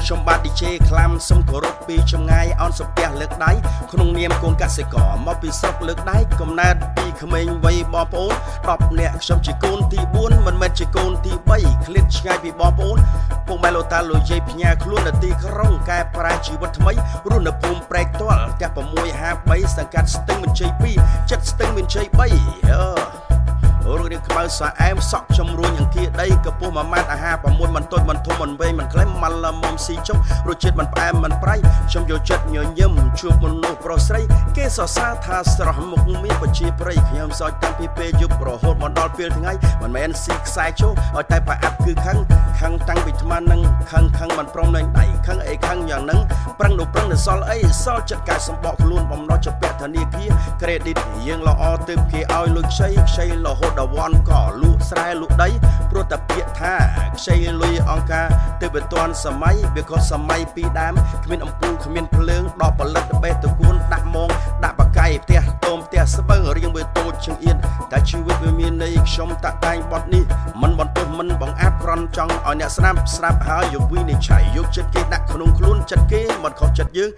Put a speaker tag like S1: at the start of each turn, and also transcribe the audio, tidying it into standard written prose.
S1: ខ្ញុំបាទ DJ ខ្លាំសុំគោរពពីចម្ងាយអនសុភ័ក្រលើកដៃក្នុងនាមកូនកសិករមកពីស្រុកលើកដៃកំណើតពីក្មេងវ័យបងប្អូន10នាក់ខ្ញុំជាកូនទី4មិនមែនជាកូនទី3ឃ្លាតឆ្ងាយពីបងប្អូនពុកម៉ែលោកតាលោកយាយផ្ញើខ្លួននៅទីក្រុងកែប្រែជីវិតថ្មីរស់នៅភូមិព្រែកទាល់ផ្ទះ653សង្កាត់ស្ទឹងមានជ័យ2ចិត្តស្ទឹងមានជ័យ3រੂរៀងខ្មៅស្អាមសក់ចំរួញអង្គាដីកពុះមួយម៉ាត់អាហារ6មិនតូចមិនធំមិនវែងមិនក្លែមមិនល្មមស៊ីចុងរសជាតិមិនផ្អែមមិនប្រៃខ្ញុំយកចិត្តញញឹមជួបមនុស្សប្រុសស្រីគេសរសើរថាស្រស់មុខមានបជាប្រៃខ្ញុំសោចតាំងពីពេលយប់រហូតមកដល់ពេលថ្ងៃមិនមែនស៊ីខ្សែចូលឲ្យតែប្រអាប់គឺខឹងតាំងពីថ្មនឹងខឹងមិនព្រមលែងដៃខឹងអីខឹងយ៉ាងហ្នឹងប្រឹងនៅសល់អីសល់ចិត្តកាយសម្បកខ្លួនបំណុលជាពាក់ធនាគារ credit យើងល្អទើបគេឲ្យលុយខ្ចីរហូតដល់វ៉ាន់ក៏លក់ស្រែលក់ដីព្រោះតែពាក្យថាខ្ចីលុយអង្គការទើបវាទាន់សម័យវាក៏សម័យពីដើមគ្មានអំពូលគ្មានភ្លើងដល់ផលិតបេះតគួនដាក់ម៉ងដាក់បកាយផ្ទះតូមផ្ទះស្បឹងរៀងវាតូចជាងអៀនតែជីវិតវាមានន័យខ្ញុំតាក់តែងបត់នេះមិនបន្ទោសមិនបង្អាប់ក្រន់ចង់ឲ្យអ្នកស្រាប់ហើយយកវិនិច្ឆ័យយកចិត្តគេដាក់ក្នុងខ្លួនចិត្តគេមិនខុសចិត្តយើង